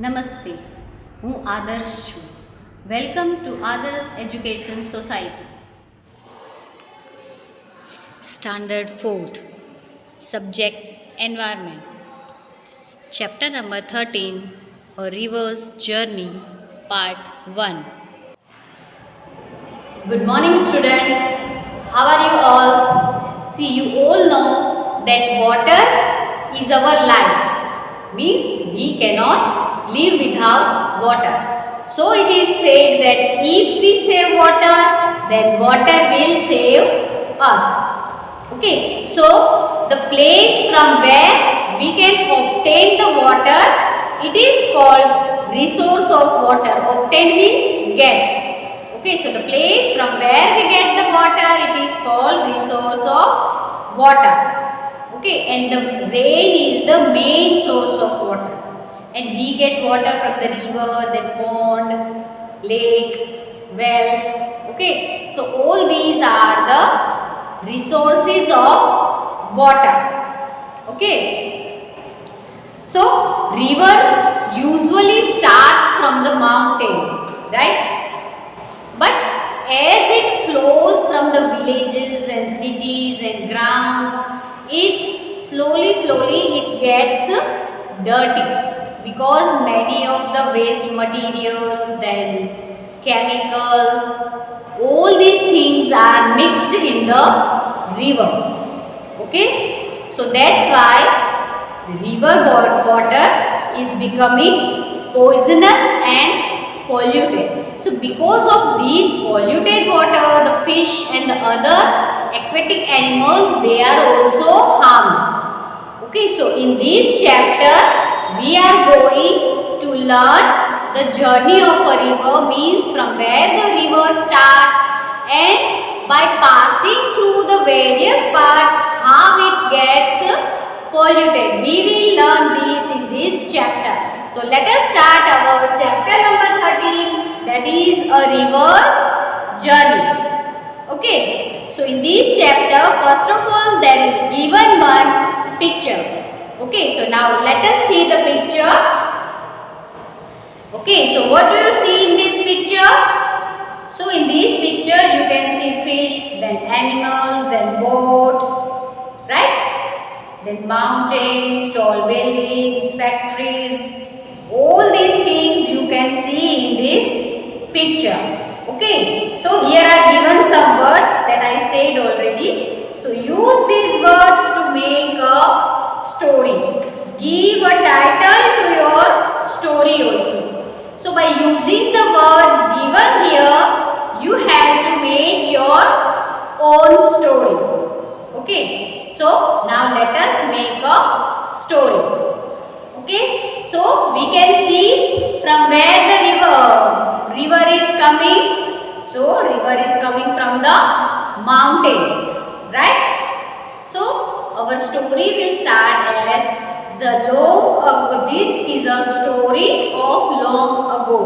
નમસ્તે, હું આદર્શ છું. વેલકમ ટુ આદર્શ education society. Standard 4th, subject environment. Chapter number 13, A River's Journey, Part 1. Good morning, students. How are you all? See, you all know that water is our life. Means we cannot live without water. So it is said that if we save water, then water will save us. Okay, so the place from where we can obtain the water, it is called resource of water. Obtain means get. Okay, so the place from where we get the water, it is called resource of water. Okay, and the rain is the main source of water, and we get water from the river, the pond, lake, well. Okay, so all these are the resources of water. Okay, so river usually starts from the mountain, right? But as it flows from the villages and cities and grounds, it slowly it gets dirty, because many of the waste materials, then chemicals, all these things are mixed in the river. Okay, so that's why the river water is becoming poisonous and polluted. So because of these polluted water, the fish and the other aquatic animals, they are also harmed. Okay, so in this chapter we are going to learn the journey of a river, means from where the river starts, and by passing through the various parts how it gets polluted. We will learn this in this chapter. So let us start our chapter number 13, that is a river's journey. Okay, so in this chapter, first of all, there is given one picture. Okay, so now let us see the picture. Okay, so what do you see in this picture? So in this picture you can see fish, then animals, then boat, right? Then mountains, tall buildings, factories, all these things you can see in this picture. Okay, so here are given some words that I said already. So use these words to make a story. Give a title to your story also. So by using the words given here, you have to make your own story. Okay, so now let us make a story. Okay, so we can see from where the river is coming. So river is coming from the mountain, right? So our story will start as this is a story of long ago.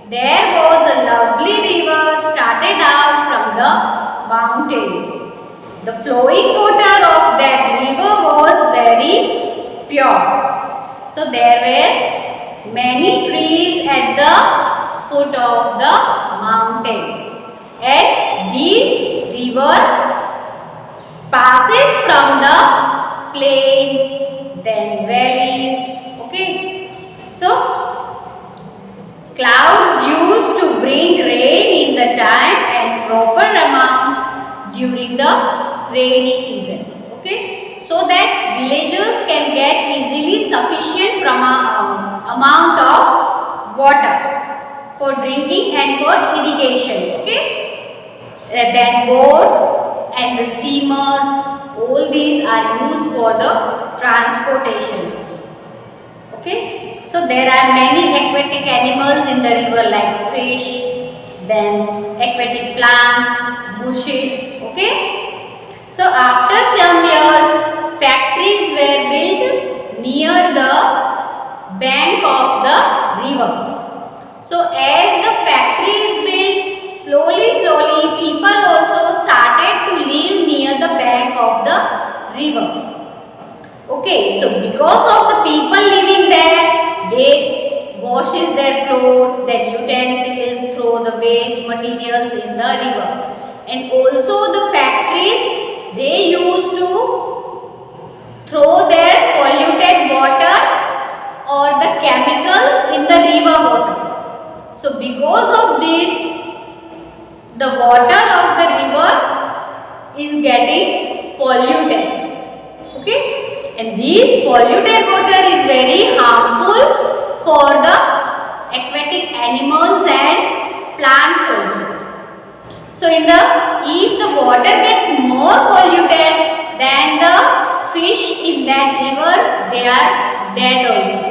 There was a lovely river started out from the mountains. The flowing water of that river was very pure. So there were many trees at the foot of the mountain, and this river passes from the plains, then valleys. Okay, so clouds used to bring rain in the time and proper amount during the rainy season. Okay, so that villagers can get easily sufficient amount of water for drinking and for irrigation. Okay, then boats and the steamers, all these are used for the transportation. Okay, so there are many aquatic animals in the river like fish, then aquatic plants, bushes. Okay, so after some years, factories were built near the bank of the river. So as the factory is built, slowly people also started to live near the bank of the river. Okay, so because of the people living there, they washes their clothes, their utensils, throw the waste materials in the river. And also the factories, they used to throw their polluted water or the chemicals in the river water. So because of this, the water of the river is getting polluted. Okay, and this polluted water is very harmful for the aquatic animals and plants also. So if the water gets more polluted, then the fish in that river, they are dead also.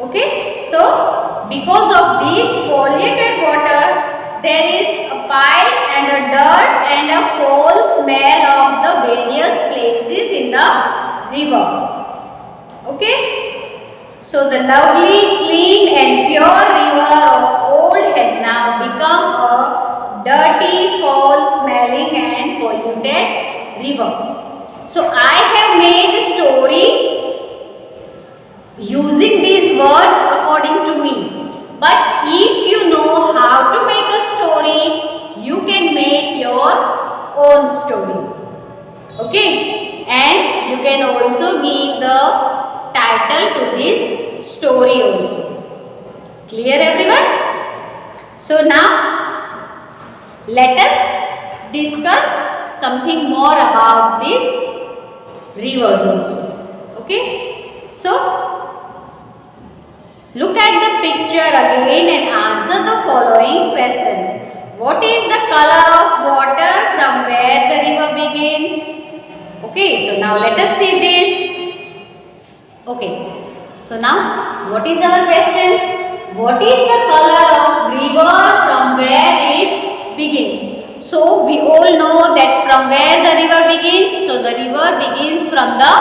Okay, so because of this polluted water, there is a piles and a dirt and a foul smell of the various places in the river. Okay, so the lovely, clean and pure river of old has now become a dirty, foul smelling and polluted river. So I have made a story using these words according to me. But if you know how to make a story, you can make your own story. Okay, and you can also give the title to this story also. Clear everyone? So now let us discuss something more about these rivers also. Okay, so look at the picture again and answer the following questions. What is the color of water from where the river begins? Okay, so now let us see this. Okay, so now what is our question? What is the color of river from where it begins? So we all know that from where the river begins. So the river begins from the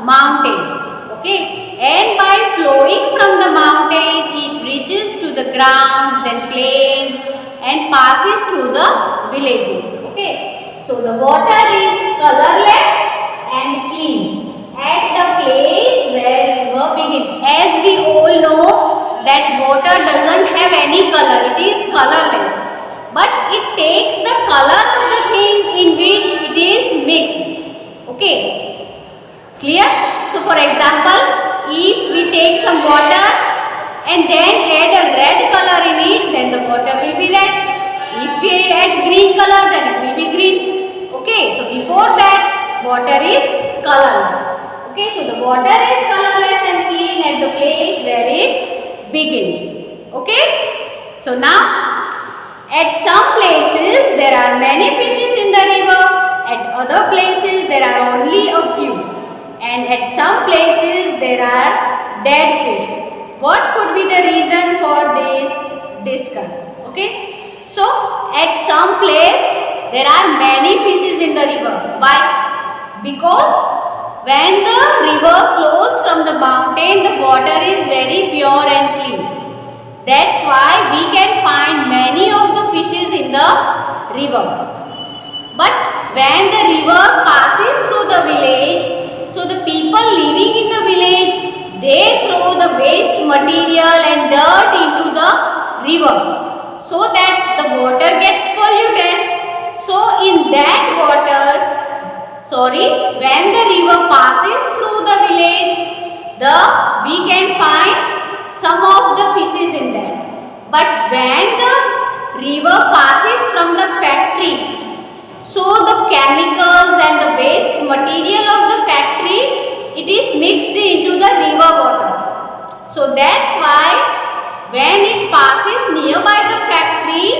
mountain. Okay. And by flowing from the mountain, it reaches to the ground, then plains and passes through the villages. Okay, so the water is colorless and clean at the place where river begins. As we all know that water doesn't have any color, it is colorless, but it takes the color of the thing in which it is mixed. Okay, clear? So for example, if we take some water and then add a red color in it, then the water will be red. If we add green color, then it will be green. Okay, so before that, water is colorless. Okay, so the water is colorless and clean at the place where it begins. Okay, so now at some places there are many fishes in the river, at other places there are only a few. And at some places there are dead fish. What could be the reason for this? Discuss. Okay. So at some place there are many fishes in the river. Why? Because when the river flows from the mountain, the water is very pure and clean. That's why we can find many of the fishes in the river. But when the river passes through the village, so the people living in the village, they throw the waste material and dirt into the river so that the water gets polluted. So in that when the river passes through the village, we can find some of the fishes in that. But when the river passes from the factory, so the chemicals and the waste material of the factory, it is mixed into the river water. So that's why when it passes nearby the factory,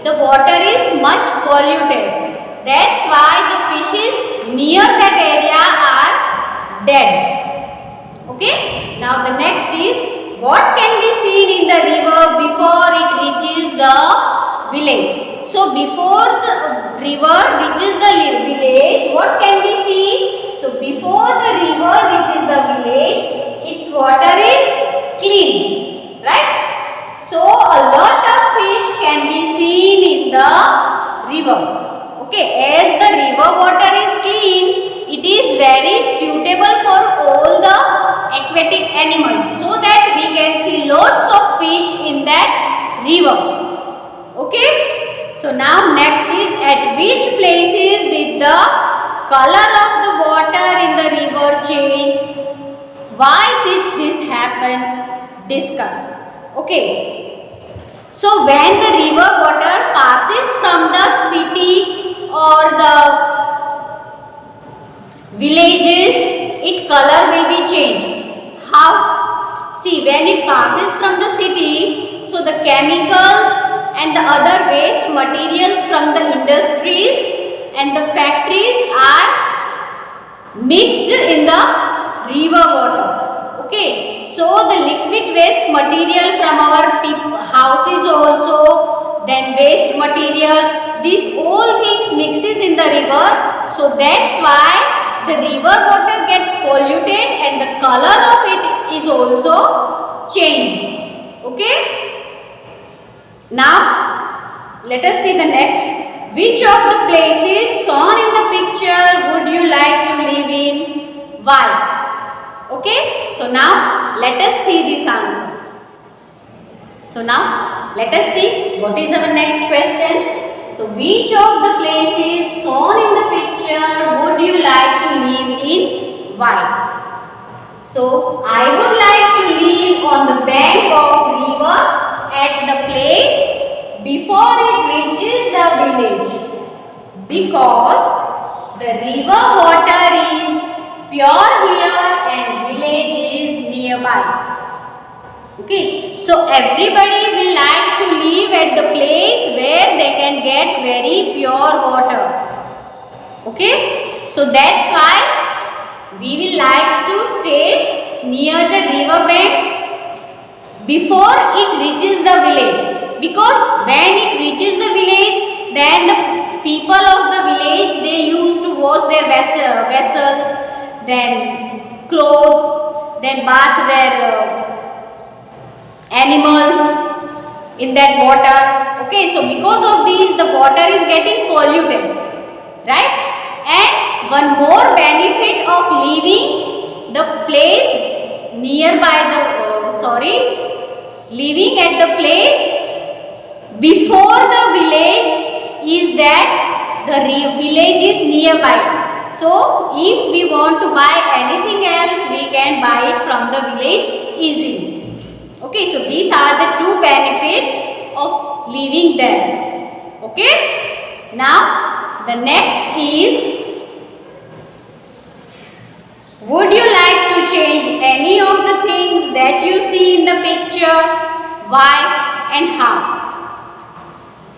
the water is much polluted. That's why the fishes near that area are dead. Okay. Now the next is, what can be seen in the river before it reaches the village? So before the river reaches the village, what can we see? So before the river reaches the village, its water is clean, right? So a lot of fish can be seen in the river. Okay, as the river water is clean, it is very suitable for all the aquatic animals, so that we can lots of fish in that river. Okay. So now next is, at which places did the color of the water in the river change? Why did this happen? Discuss. Okay. So when the river water passes from the city or the villages, its color will be changed. How? See, when it passes from the city, so the chemicals and the other waste materials from the industries and the factories are mixed in the river water. Okay, so the liquid waste material from our houses also, then waste material, these all things mixes in the river. So that's why the river water gets polluted and the color of it is also changed. Okay. Now let us see the next. Which of the places shown in the picture would you like to live in? Why? Okay. So now let us see this answer. So now let us see what is our next question. So which of the places shown in the picture would you like to live in? Why? So I would like to live on the bank of river at the place before it reaches the village, because the river water is pure here and village is nearby. Okay, so everybody will like to live at the place where they can get very pure water. Okay, so that's why we will like to stay near the river bank before it reaches the village, because when it reaches the village, then the people of the village, they used to wash their vessels, then clothes, then bath their animals in that water. Okay, so because of these, the water is getting polluted, right? And one more benefit of leaving the place nearby the living at the place before the village is that the village is nearby. So if we want to buy anything else, we can buy it from the village easily. Okay, so these are the two benefits of living there. Okay, now the next is, would you like to change any of the things that you see in the picture? Why and how?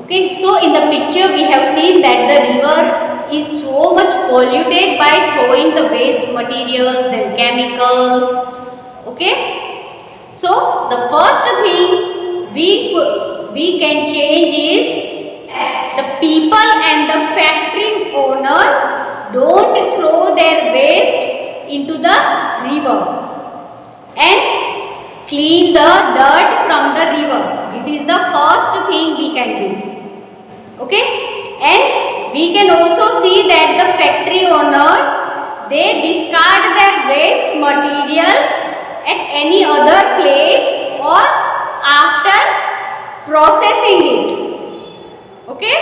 Okay, so in the picture we have seen that the river is so much polluted by throwing the waste materials, then chemicals. Okay, so the first thing we can change is the people and the factory owners don't throw their waste into the river and clean the dirt from the river. This is the first thing we can do. Okay, and we can also see that the factory owners, they discard their waste material at any other place or after processing it. Okay,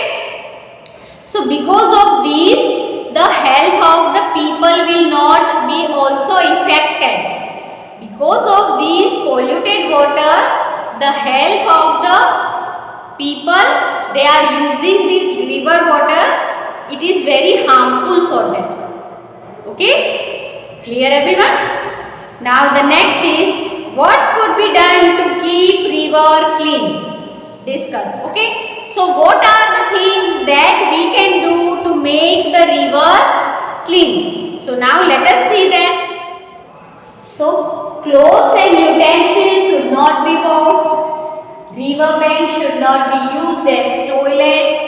so because of these, the health of the people will not be also affected. Because of these polluted water, the health of the people, they are using this river water, it is very harmful for them. Okay, clear everyone? Now the next is, what could be done to keep river clean? Discuss. Okay, so what are the things that we can do to make the river clean? So now let us see that. So clothes and utensils should not be washed. River banks should not be used as toilets.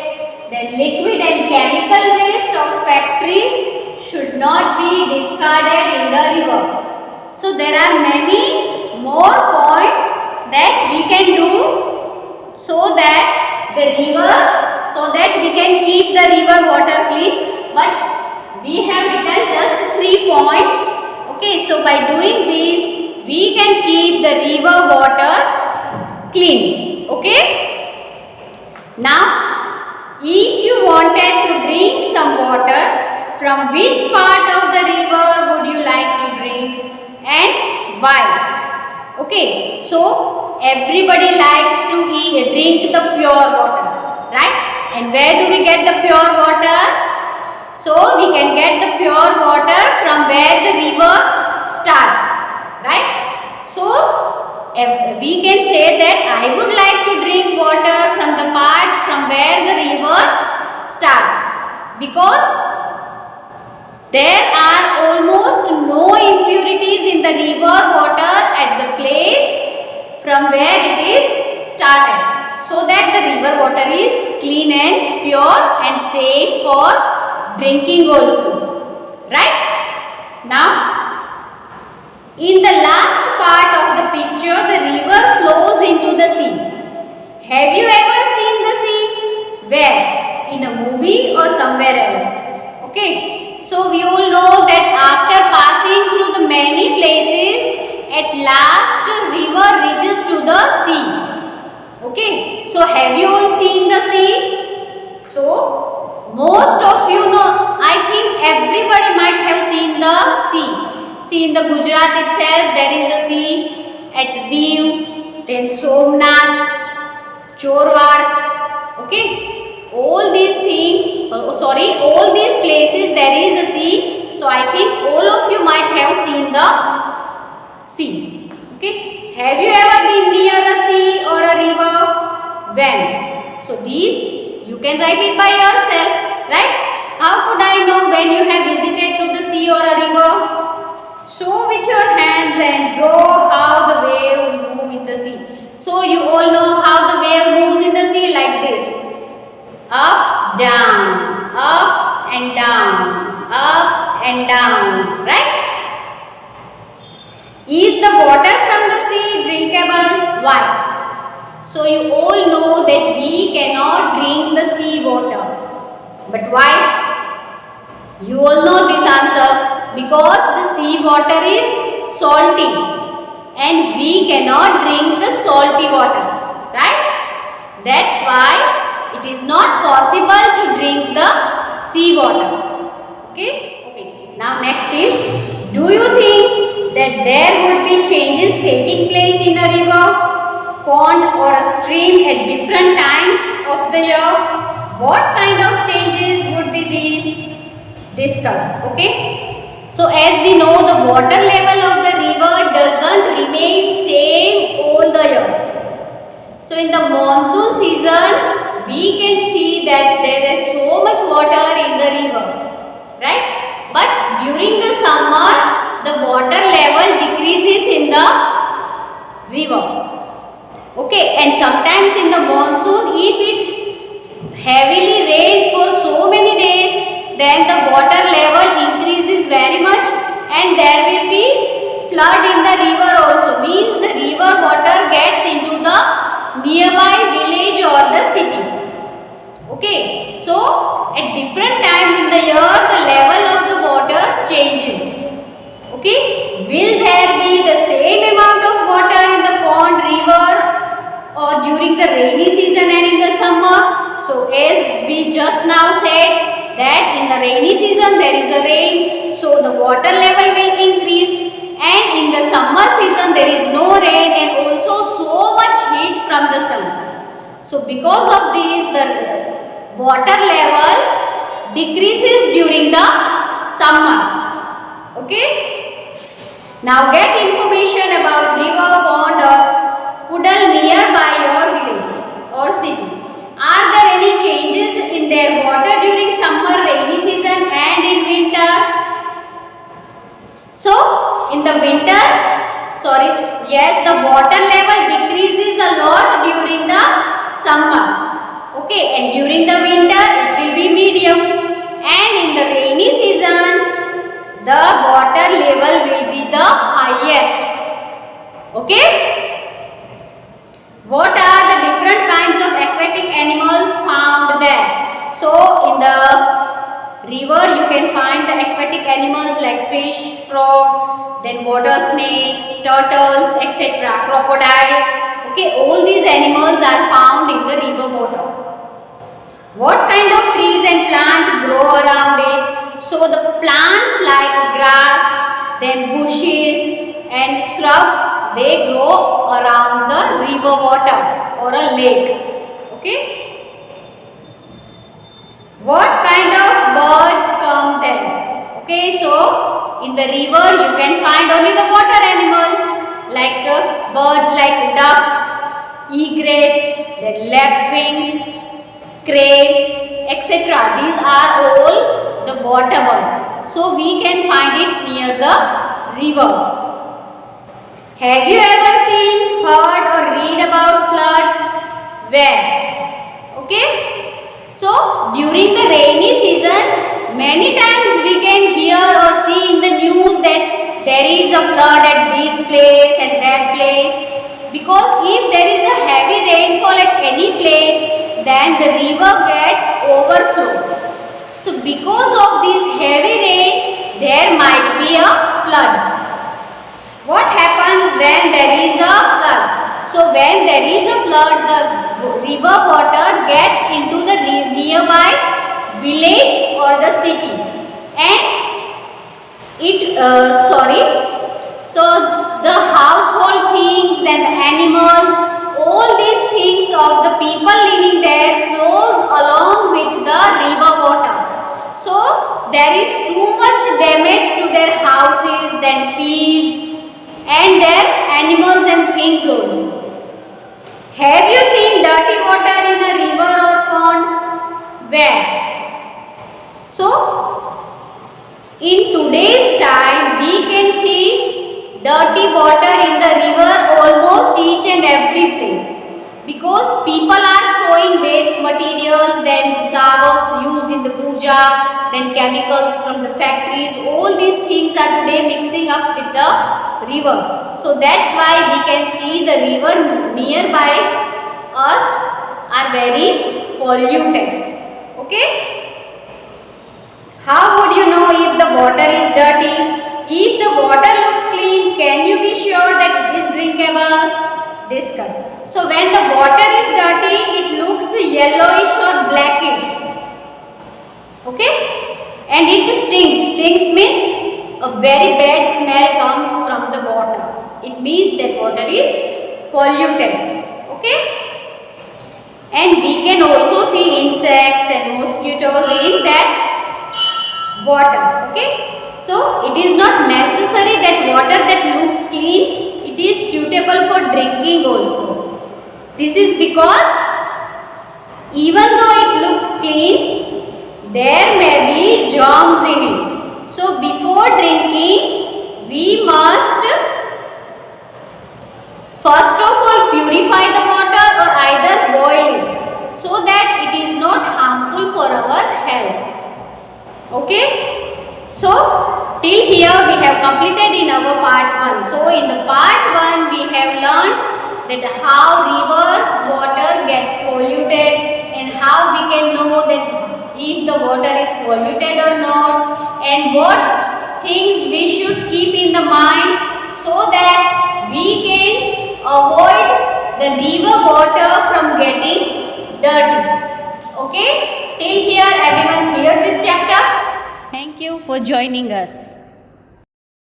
Then liquid and chemical waste of factories should not be discarded in the river. So there are many more points that we can do so that we can keep the river water clean. But we have written just 3 points. Okay, so by doing this, we can keep the river water clean. Okay. Now, if you wanted to drink some water, from which part of the river would you like to drink and why? Okay, so everybody likes to drink the pure water, right? And where do we get the pure water? So we can get the pure water from where the river starts, right? So we can say that I would like to drink water from the part from where the river starts, because there are almost no impurities in the river water at the place from where it is started, so that the river water is clean and pure and safe for drinking also, right? Now, in the last part of the picture, the river flows into the sea. Have you ever seen the sea? Where? In a movie or somewhere else? Okay. So we all know that after passing through the many places, at last river reaches to the sea. Okay. So have you all seen the sea? So most of you know, I think everybody might have seen the sea. See, in the Gujarat itself, there is a sea at Diu, then Somnath, Chorwad. Okay, all these things, all these places there is a sea. So I think all of you might have seen the sea. Okay, have you ever been near a sea or a river? When? So these you can write it by yourself, right? How could I know when you have visited to the sea or a river? Show with your hands and draw how the waves move in the sea. So you all know how the wave moves in the sea, like this. Up, and down, up and down, right? Is the water from the sea drinkable? Why? So you all know that we cannot drink the sea water. But why? You all know this answer. Because the sea water is salty and we cannot drink the salty water, right? That's why it is not possible to drink the sea water. Okay. Now next is, do you think that there would be changes taking place in a river, pond or a stream at different times of the year? What kind of changes would be these? Discuss. Okay. So as we know, the water level of the river doesn't remain same all the year. So in the monsoon season, we can see that there is so much water in the river, right? But during the summer, the water level decreases in the river. Okay, and sometimes in the monsoon, if it heavily rains for so many days, then the water level increases very much and there will be flood in the river also. Means the river water gets into the nearby village or the city. Okay, so at different time in the year the level of the water changes. Okay, will there be the same amount of water in the pond, river or during the rainy season and in the summer? So as we just now said, that in the rainy season there is a rain, so the water level will increase, and in the summer season there is no rain and also so much heat from the sun. So because of this, the water level decreases during the summer. Okay. Now get information about river, pond or puddle nearby your village or city. Are there any changes in their water during summer, rainy season and in winter? So, in the winter, yes, the water level decreases a lot during the summer. Okay, and during the winter, it will be medium. And in the rainy season, the water level will be the highest. Okay. What are the different kinds of aquatic animals found there? So, in the river you can find the aquatic animals like fish, frog, then water snakes, turtles, etc., crocodile. Okay, all these animals are found in the river water. What kind of trees and plants grow around it? So the plants like grass, then bushes and shrubs, they grow around the river water or a lake. Okay. What kind of birds come there? Okay, so in the river you can find only the water animals like birds like duck, egret, then lapwing, crane, etc. These are all the water birds. So we can find it near the river. Have you ever seen, heard or read about floods? Where? Okay. So during the rainy season, many times we can hear or see in the news that there is a flood at this place and that place. Because if there is a heavy rainfall at any place, then the river gets overflowed. So because of this heavy rain, there might be a flood. What happens when there is a flood? So when there is a flood, the river water gets into the nearby village or the city, and so the household things and the animals, all these things of the people living there flows along with the river water. So there is too much damage to their houses, then fields and their animals and things also. Have you seen dirty water in a river or pond? Where? So in today's time we can see dirty water in the river almost each and every place, because people are throwing waste materials, then flowers used in the puja, then chemicals from the factories. All these things are today mixing up with the river. So that's why we can see the river nearby us are very polluted. Okay. How would you know if the water is dirty? If the water looks clean, can you be sure that it is drinkable? Discuss. So when the water is dirty, it looks yellowish or blackish. Okay. And it stinks. Stinks means a very bad smell comes from the water. It means that water is polluted. Okay. And we can also see insects and mosquitoes in that water. Okay. So it is not necessary that water that looks clean, it is suitable for drinking also. This is because even though it looks clean, there may be germs in it. So before drinking, we must first of all purify the water or either boil it, so that it is not harmful for our health. Okay. So till here we have completed in our part 1. So in the part 1 we have learned that how river water gets polluted and how we can know that if the water is polluted or not, and what things we should keep in the mind so that we can avoid the river water from getting dirty. Okay. Till here everyone clear this chapter? Thank you for joining us.